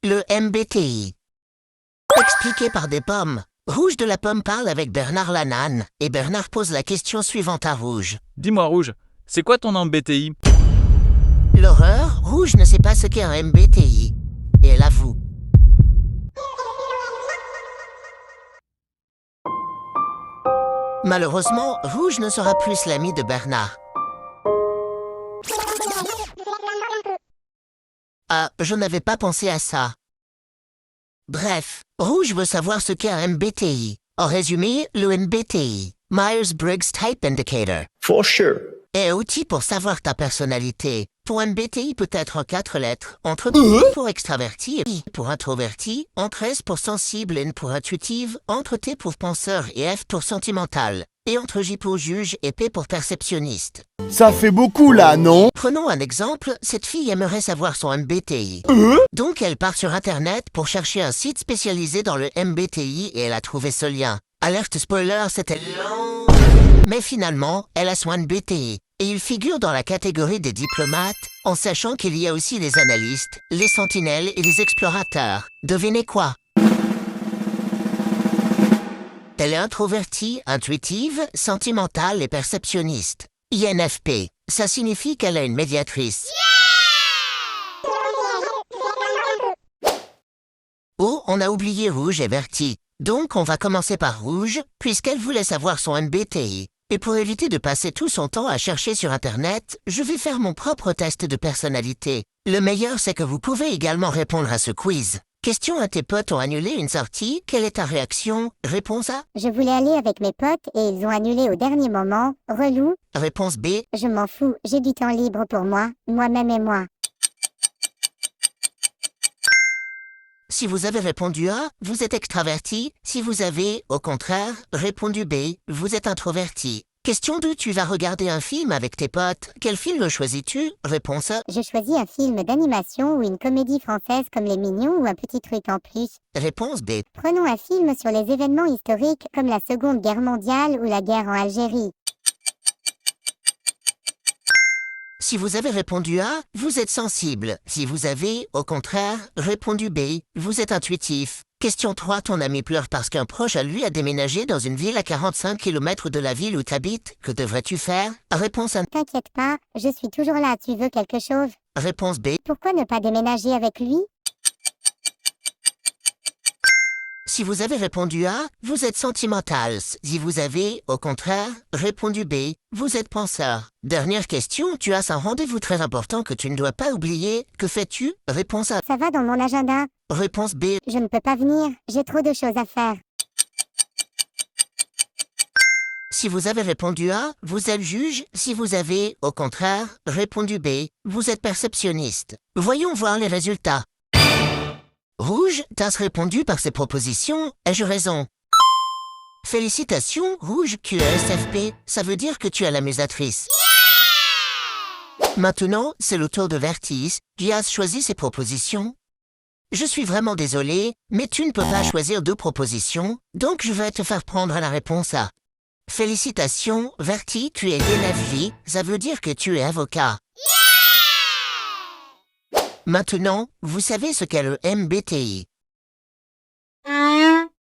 le MBTI. Expliqué par des pommes. Rouge de la Pomme parle avec Bernard Lanane et Bernard pose la question suivante à Rouge. Dis-moi Rouge, c'est quoi ton MBTI? L'horreur, Rouge ne sait pas ce qu'est un MBTI. Et elle avoue. Malheureusement, Rouge ne sera plus l'ami de Bernard. Ah, je n'avais pas pensé à ça. Bref, Rouge veut savoir ce qu'est un MBTI. En résumé, le MBTI, Myers-Briggs Type Indicator, For sure. est un outil pour savoir ta personnalité. Ton MBTI peut être en 4 lettres, entre P pour extraverti et I pour introverti, entre S pour sensible, N pour intuitive, entre T pour penseur et F pour sentimental, et entre J pour juge et P pour perceptionniste. Ça fait beaucoup là, non? Prenons un exemple, cette fille aimerait savoir son MBTI. Donc elle part sur internet pour chercher un site spécialisé dans le MBTI et elle a trouvé ce lien. Alerte spoiler, c'était long. Mais finalement, elle a son MBTI. Et il figure dans la catégorie des diplomates, en sachant qu'il y a aussi les analystes, les sentinelles et les explorateurs. Devinez quoi? Elle est introvertie, intuitive, sentimentale et perceptionniste. INFP, ça signifie qu'elle est une médiatrice. Oh, on a oublié Rouge et Verti. Donc on va commencer par Rouge, puisqu'elle voulait savoir son MBTI. Et pour éviter de passer tout son temps à chercher sur Internet, je vais faire mon propre test de personnalité. Le meilleur, c'est que vous pouvez également répondre à ce quiz. Question à tes potes ont annulé une sortie, quelle est ta réaction? Réponse A. Je voulais aller avec mes potes et ils ont annulé au dernier moment. Relou. Réponse B. Je m'en fous, j'ai du temps libre pour moi, moi-même et moi. Si vous avez répondu A, vous êtes extraverti. Si vous avez, au contraire, répondu B, vous êtes introverti. Question 2. Tu vas regarder un film avec tes potes. Quel film choisis-tu? Réponse A. Je choisis un film d'animation ou une comédie française comme Les Mignons ou un petit truc en plus. Réponse B. Prenons un film sur les événements historiques comme la Seconde Guerre mondiale ou la guerre en Algérie. Si vous avez répondu A, vous êtes sensible. Si vous avez, au contraire, répondu B, vous êtes intuitif. Question 3. Ton ami pleure parce qu'un proche à lui a déménagé dans une ville à 45 km de la ville où t'habites. Que devrais-tu faire? Réponse A. T'inquiète pas, je suis toujours là, tu veux quelque chose? Réponse B. Pourquoi ne pas déménager avec lui? Si vous avez répondu A, vous êtes sentimental. Si vous avez, au contraire, répondu B, vous êtes penseur. Dernière question, tu as un rendez-vous très important que tu ne dois pas oublier. Que fais-tu? Réponse A. Ça va dans mon agenda. Réponse B. Je ne peux pas venir, j'ai trop de choses à faire. Si vous avez répondu A, vous êtes juge. Si vous avez, au contraire, répondu B, vous êtes perceptionniste. Voyons voir les résultats. Rouge, t'as répondu par ces propositions, ai-je raison? Félicitations, Rouge, QSFP, ça veut dire que tu es la musatrice. Maintenant, c'est le tour de Vertis, qui a choisi ses propositions. Je suis vraiment désolé, mais tu ne peux pas choisir 2 propositions, donc je vais te faire prendre la réponse A. Félicitations, Verti, tu es DNFJ, ça veut dire que tu es avocat. Maintenant, vous savez ce qu'est le MBTI.